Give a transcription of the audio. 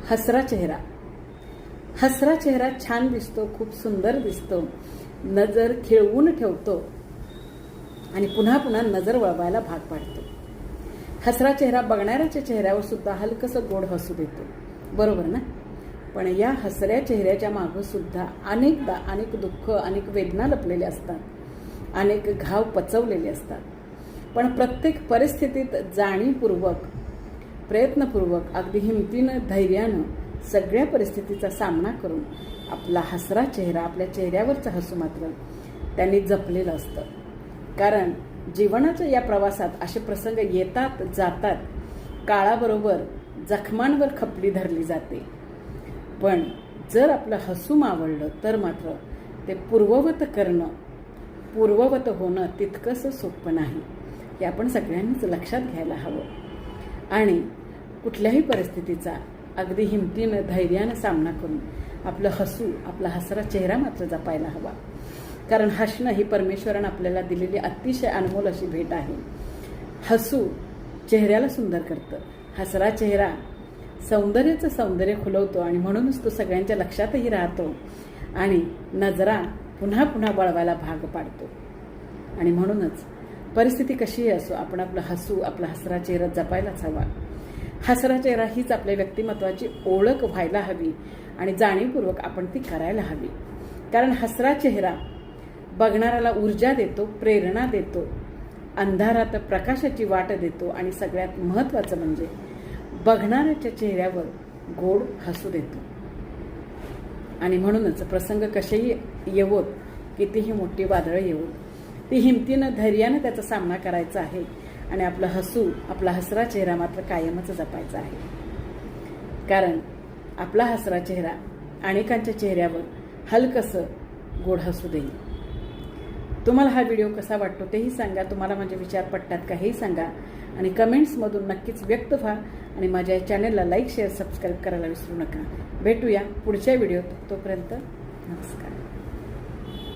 हसरा चेहरा. हसरा चेहरा छान दिसतो, खूप सुंदर दिसतो, नजर खिळवून ठेवतो आणि पुन्हा पुन्हा नजर वळवायला भाग पाडतो. हसरा चेहरा बघणाऱ्याच्या चेहऱ्यावर सुद्धा हलकसं गोड हसू देतो, बरोबर ना? पण या हसऱ्या चेहऱ्याच्या मागं सुद्धा अनेकदा अनेक दुःख, अनेक वेदना लपलेल्या असतात, अनेक घाव पचवलेले असतात. पण प्रत्येक परिस्थितीत जाणीवपूर्वक, प्रयत्नपूर्वक, अगदी हिमतीनं, धैर्यानं सगळ्या परिस्थितीचा सामना करून आपला हसरा चेहरा, आपल्या चेहऱ्यावरचं हसू मात्र त्यांनी जपलेलं असतं. कारण जीवनाच्या या प्रवासात असे प्रसंग येतात जातात, काळाबरोबर जखमांवर खपली धरली जाते. पण जर आपलं हसू मावळलं तर मात्र ते पूर्ववत करणं, पूर्ववत होणं तितकंसं सोपं नाही, हे आपण सगळ्यांनीच लक्षात घ्यायला हवं. आणि कुठल्याही परिस्थितीचा अगदी हिमतीनं, धैर्यानं सामना करून आपलं हसू, आपला हसरा चेहरा मात्र जपायला हवा. कारण हसणं ही परमेश्वरानं आपल्याला दिलेली अतिशय अनमोल अशी भेट आहे. हसू चेहऱ्याला सुंदर करतं. हसरा चेहरा सौंदर्याचं सौंदर्य खुलवतो आणि म्हणूनच तो सगळ्यांच्या लक्षातही राहतो आणि नजरा पुन्हा पुन्हा वळवायला भाग पाडतो. आणि म्हणूनच परिस्थिती कशीही असो, आपण आपलं हसू, आपला हसरा चेहरा जपायलाच हवा. हसरा चेहरा हीच आपल्या व्यक्तिमत्वाची ओळख व्हायला हवी आणि जाणीवपूर्वक आपण ती करायला हवी. कारण हसरा चेहरा बघणाऱ्याला ऊर्जा देतो, प्रेरणा देतो, अंधारात प्रकाशाची वाट देतो आणि सगळ्यात महत्त्वाचं म्हणजे बघणाऱ्याच्या चेहऱ्यावर गोड हसू देतो. आणि म्हणूनच प्रसंग कसेही येवोत, कितीही मोठी वादळं येवोत, ती हिमतीनं, धैर्यानं त्याचा सामना करायचा आहे आणि आपलं हसू, आपला हसरा चेहरा मात्र कायमच जपायचा आहे. कारण आपला हसरा चेहरा अनेकांच्या चेहऱ्यावर हलकसं गोड हसू देईल. तुम्हाला हा व्हिडिओ कसा वाटतो तेही सांगा. तुम्हाला माझे विचार पटतात का हेही सांगा आणि कमेंट्समधून नक्कीच व्यक्त व्हा आणि माझ्या चॅनलला लाईक, शेअर, सबस्क्राईब करायला विसरू नका. भेटूया पुढच्या व्हिडिओत. तोपर्यंत नमस्कार.